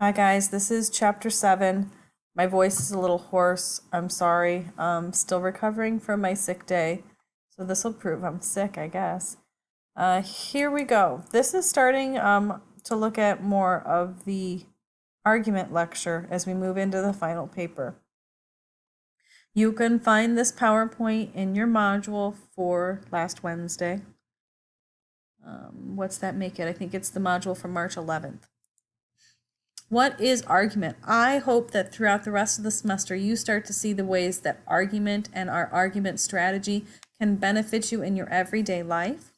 Hi guys, this is chapter 7. My voice is a little hoarse. I'm sorry. I'm still recovering from my sick day. So this will prove I'm sick, I guess. Here we go. This is starting to look at more of the argument lecture as we move into the final paper. You can find this PowerPoint in your module for last Wednesday. What's that make it? I think it's the module for March 11th. What is argument? I hope that throughout the rest of the semester you start to see the ways that argument and our argument strategy can benefit you in your everyday life.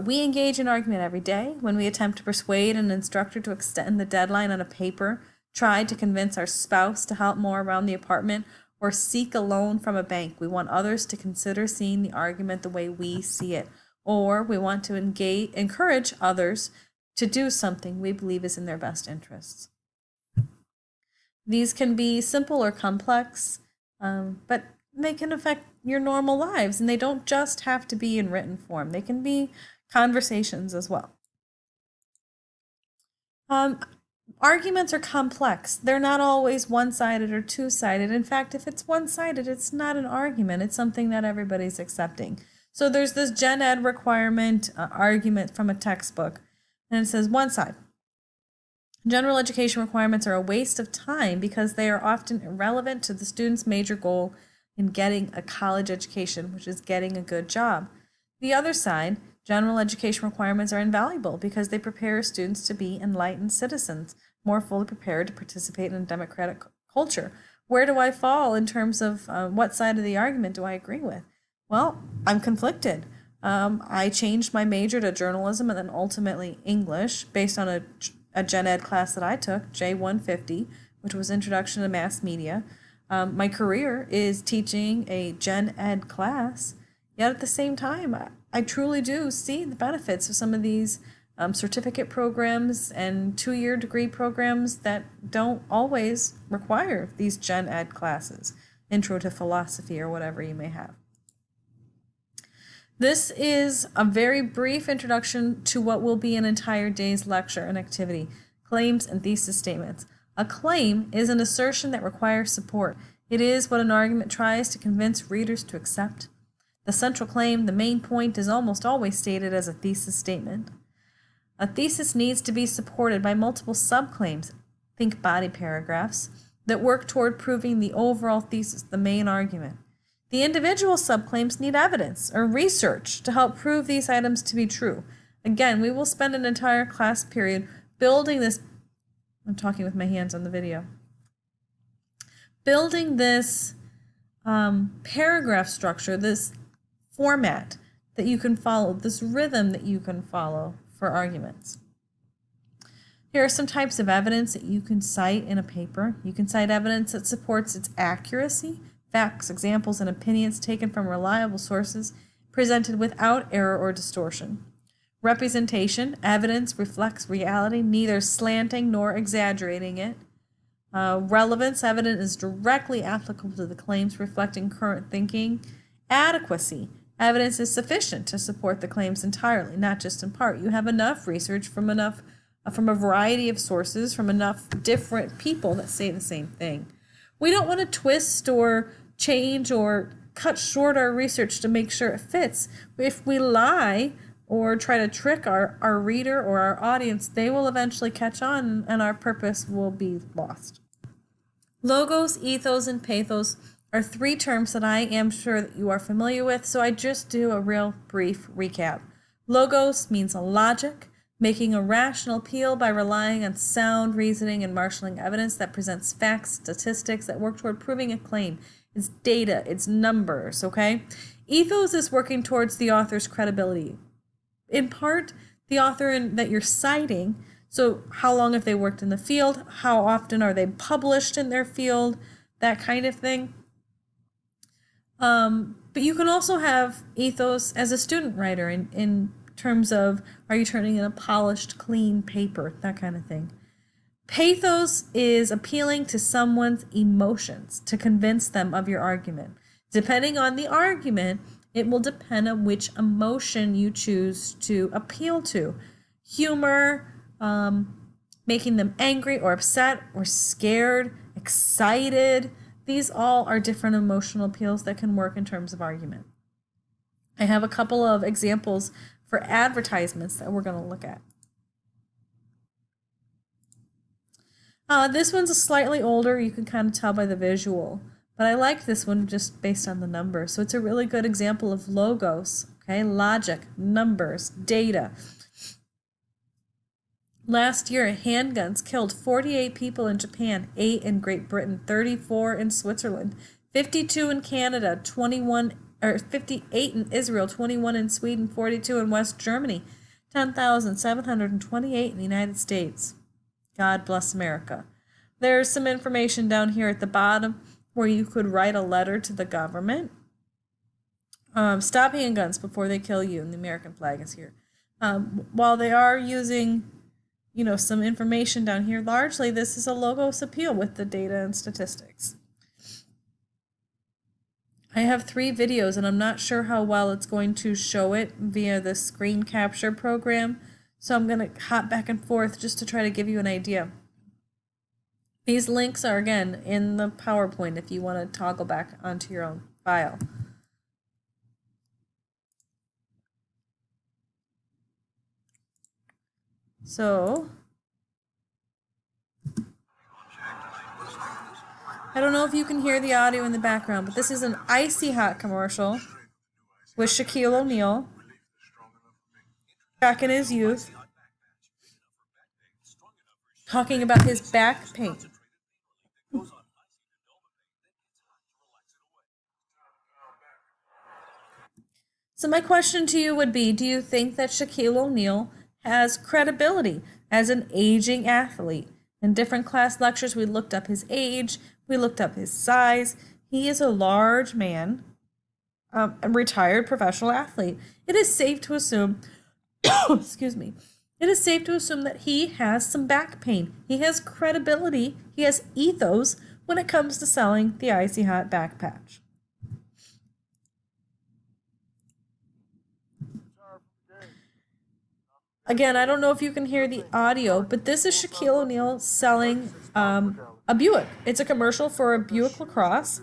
We engage in argument every day when we attempt to persuade an instructor to extend the deadline on a paper, try to convince our spouse to help more around the apartment, or seek a loan from a bank. We want others to consider seeing the argument the way we see it, or we want to encourage others to do something we believe is in their best interests. These can be simple or complex, but they can affect your normal lives, and they don't just have to be in written form. They can be conversations as well. Arguments are complex. They're not always one-sided or two-sided. In fact, if it's one-sided, it's not an argument. It's something that everybody's accepting. So there's this gen ed requirement argument from a textbook, and it says one side. General education requirements are a waste of time because they are often irrelevant to the student's major goal in getting a college education, which is getting a good job. The other side, general education requirements are invaluable because they prepare students to be enlightened citizens, more fully prepared to participate in a democratic culture. Where do I fall in terms of what side of the argument do I agree with? Well, I'm conflicted. I changed my major to journalism and then ultimately English based on a gen ed class that I took, J150, which was Introduction to Mass Media. My career is teaching a gen ed class, yet at the same time, I truly do see the benefits of some of these certificate programs and 2-year degree programs that don't always require these gen ed classes, intro to philosophy or whatever you may have. This is a very brief introduction to what will be an entire day's lecture and activity, claims and thesis statements. A claim is an assertion that requires support. It is what an argument tries to convince readers to accept. The central claim, the main point, is almost always stated as a thesis statement. A thesis needs to be supported by multiple subclaims, think body paragraphs, that work toward proving the overall thesis, the main argument. The individual subclaims need evidence or research to help prove these items to be true. Again, we will spend an entire class period building this. I'm talking with my hands on the video. Building this paragraph structure, this format that you can follow, this rhythm that you can follow for arguments. Here are some types of evidence that you can cite in a paper. You can cite evidence that supports its accuracy, facts, examples, and opinions taken from reliable sources, presented without error or distortion. Representation, evidence reflects reality, neither slanting nor exaggerating it. Relevance, evidence is directly applicable to the claims reflecting current thinking. Adequacy, evidence is sufficient to support the claims entirely, not just in part. You have enough research from a variety of sources, from enough different people that say the same thing. We don't want to twist or change or cut short our research to make sure it fits. If we lie or try to trick our reader or our audience, they will eventually catch on and our purpose will be lost. Logos, ethos, and pathos are 3 terms that I am sure that you are familiar with, so I just do a real brief recap. Logos means logic, making a rational appeal by relying on sound reasoning and marshaling evidence that presents facts, statistics that work toward proving a claim. It's data, it's numbers, okay? Ethos is working towards the author's credibility. In part, the author that you're citing, so how long have they worked in the field, how often are they published in their field, that kind of thing. But you can also have ethos as a student writer in terms of, are you turning in a polished, clean paper, that kind of thing. Pathos is appealing to someone's emotions to convince them of your argument. Depending on the argument, it will depend on which emotion you choose to appeal to. Humor, making them angry or upset or scared, excited. These all are different emotional appeals that can work in terms of argument. I have a couple of examples for advertisements that we're going to look at. This one's a slightly older, you can kind of tell by the visual, but I like this one just based on the numbers. So it's a really good example of logos, okay? Logic, numbers, data. Last year, handguns killed 48 people in Japan, 8 in Great Britain, 34 in Switzerland, 52 in Canada, 58 in Israel, 21 in Sweden, 42 in West Germany, 10,728 in the United States. God bless America. There's some information down here at the bottom where you could write a letter to the government. Stop handguns before they kill you, and the American flag is here. While they are using, some information down here, largely this is a logos appeal with the data and statistics. I have 3 videos, and I'm not sure how well it's going to show it via the screen capture program. So I'm going to hop back and forth just to try to give you an idea. These links are, again, in the PowerPoint if you want to toggle back onto your own file. So, I don't know if you can hear the audio in the background, but this is an Icy Hot commercial with Shaquille O'Neal back in his youth, talking about his back pain. So my question to you would be, do you think that Shaquille O'Neal has credibility as an aging athlete? In different class lectures, we looked up his age, we looked up his size. He is a large man, a retired professional athlete. It is safe to assume excuse me, it is safe to assume that he has some back pain. He has credibility, he has ethos when it comes to selling the Icy Hot back patch. Again, I don't know if you can hear the audio, but this is Shaquille O'Neal selling a Buick. It's a commercial for a Buick LaCrosse.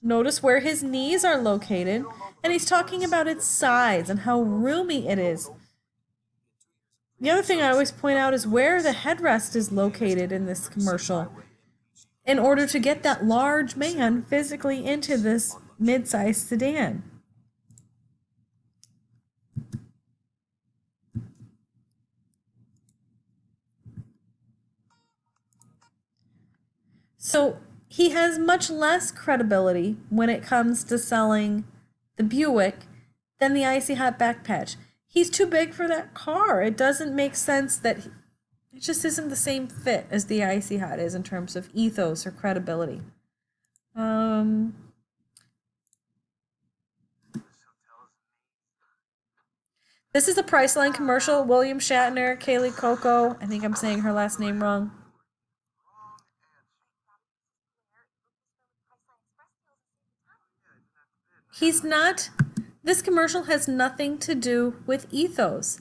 Notice where his knees are located, and he's talking about its size and how roomy it is. The other thing I always point out is where the headrest is located in this commercial in order to get that large man physically into this mid-sized sedan. So he has much less credibility when it comes to selling the Buick than the Icy Hot back patch. He's too big for that car. It doesn't make sense that it just isn't the same fit as the Icy Hot is in terms of ethos or credibility. This is a Priceline commercial. William Shatner, Kaylee Coco. I think I'm saying her last name wrong. He's not, this commercial has nothing to do with ethos.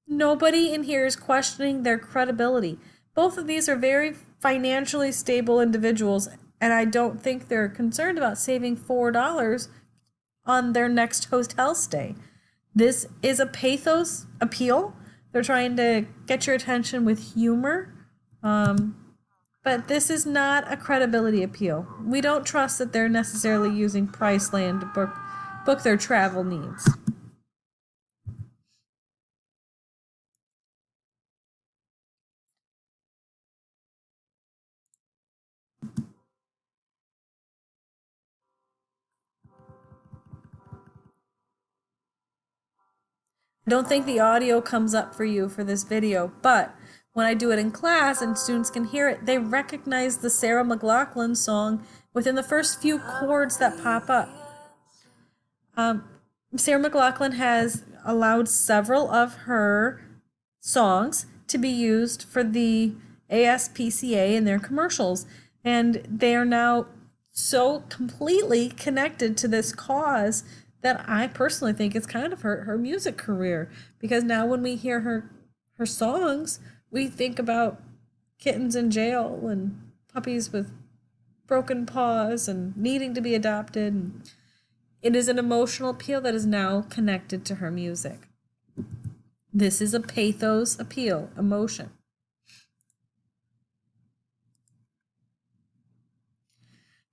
Nobody in here is questioning their credibility. Both of these are very financially stable individuals, and I don't think they're concerned about saving $4 on their next hotel stay. This is a pathos appeal. They're trying to get your attention with humor. But this is not a credibility appeal. We don't trust that they're necessarily using Priceline to book their travel needs. I don't think the audio comes up for you for this video, but when I do it in class and students can hear it, they recognize the Sarah McLachlan song within the first few chords that pop up. Sarah McLachlan has allowed several of her songs to be used for the ASPCA in their commercials, and they are now so completely connected to this cause that I personally think it's kind of hurt her music career, because now when we hear her her songs, we think about kittens in jail and puppies with broken paws and needing to be adopted. And it is an emotional appeal that is now connected to her music. This is a pathos appeal, emotion.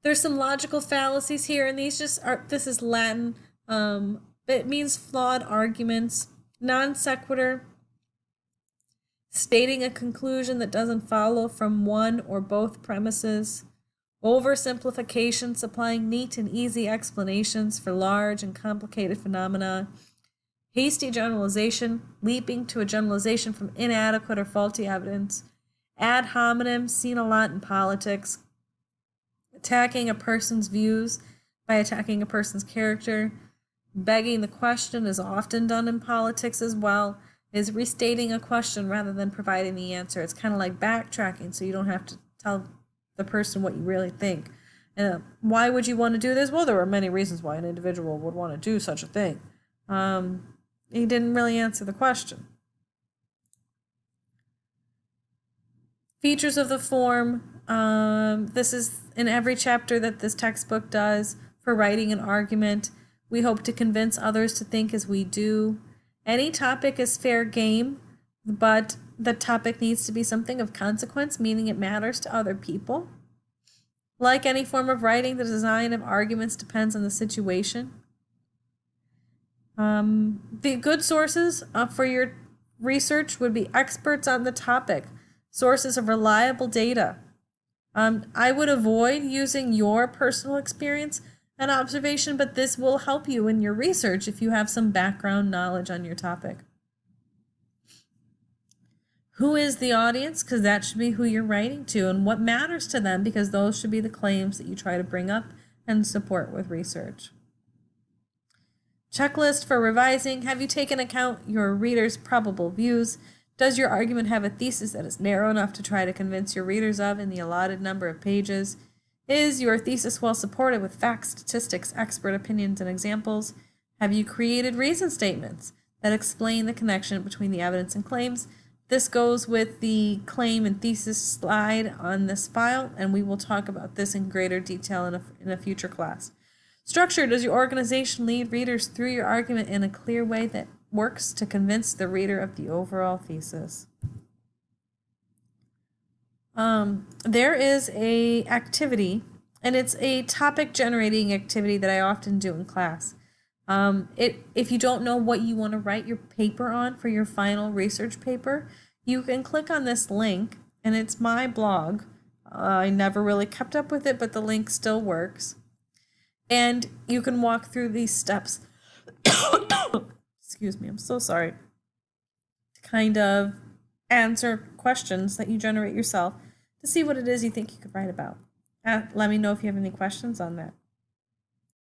There's some logical fallacies here, and these just are, this is Latin. It means flawed arguments, non sequitur, stating a conclusion that doesn't follow from one or both premises, oversimplification, supplying neat and easy explanations for large and complicated phenomena, hasty generalization, leaping to a generalization from inadequate or faulty evidence, ad hominem, seen a lot in politics, attacking a person's views by attacking a person's character, begging the question is often done in politics as well, is restating a question rather than providing the answer. It's kind of like backtracking, so you don't have to tell the person what you really think. Why would you want to do this? Well, there are many reasons why an individual would want to do such a thing. He didn't really answer the question. Features of the form. This is in every chapter that this textbook does for writing an argument. We hope to convince others to think as we do. Any topic is fair game, but the topic needs to be something of consequence, meaning it matters to other people. Like any form of writing, the design of arguments depends on the situation. The good sources for your research would be experts on the topic, sources of reliable data. I would avoid using your personal experience and observation, but this will help you in your research if you have some background knowledge on your topic. Who is the audience? Because that should be who you're writing to, and what matters to them, because those should be the claims that you try to bring up and support with research. Checklist for revising. Have you taken account your reader's probable views? Does your argument have a thesis that is narrow enough to try to convince your readers of in the allotted number of pages? Is your thesis well supported with facts, statistics, expert opinions, and examples? Have you created reason statements that explain the connection between the evidence and claims? This goes with the claim and thesis slide on this file, and we will talk about this in greater detail in a future class. Structure. Does your organization lead readers through your argument in a clear way that works to convince the reader of the overall thesis? There is a activity, and it's a topic generating activity that I often do in class. If you don't know what you want to write your paper on for your final research paper, you can click on this link, and it's my blog. I never really kept up with it, but the link still works. And you can walk through these steps. Excuse me, I'm so sorry. To kind of answer questions that you generate yourself to see what it is you think you could write about. Let me know if you have any questions on that.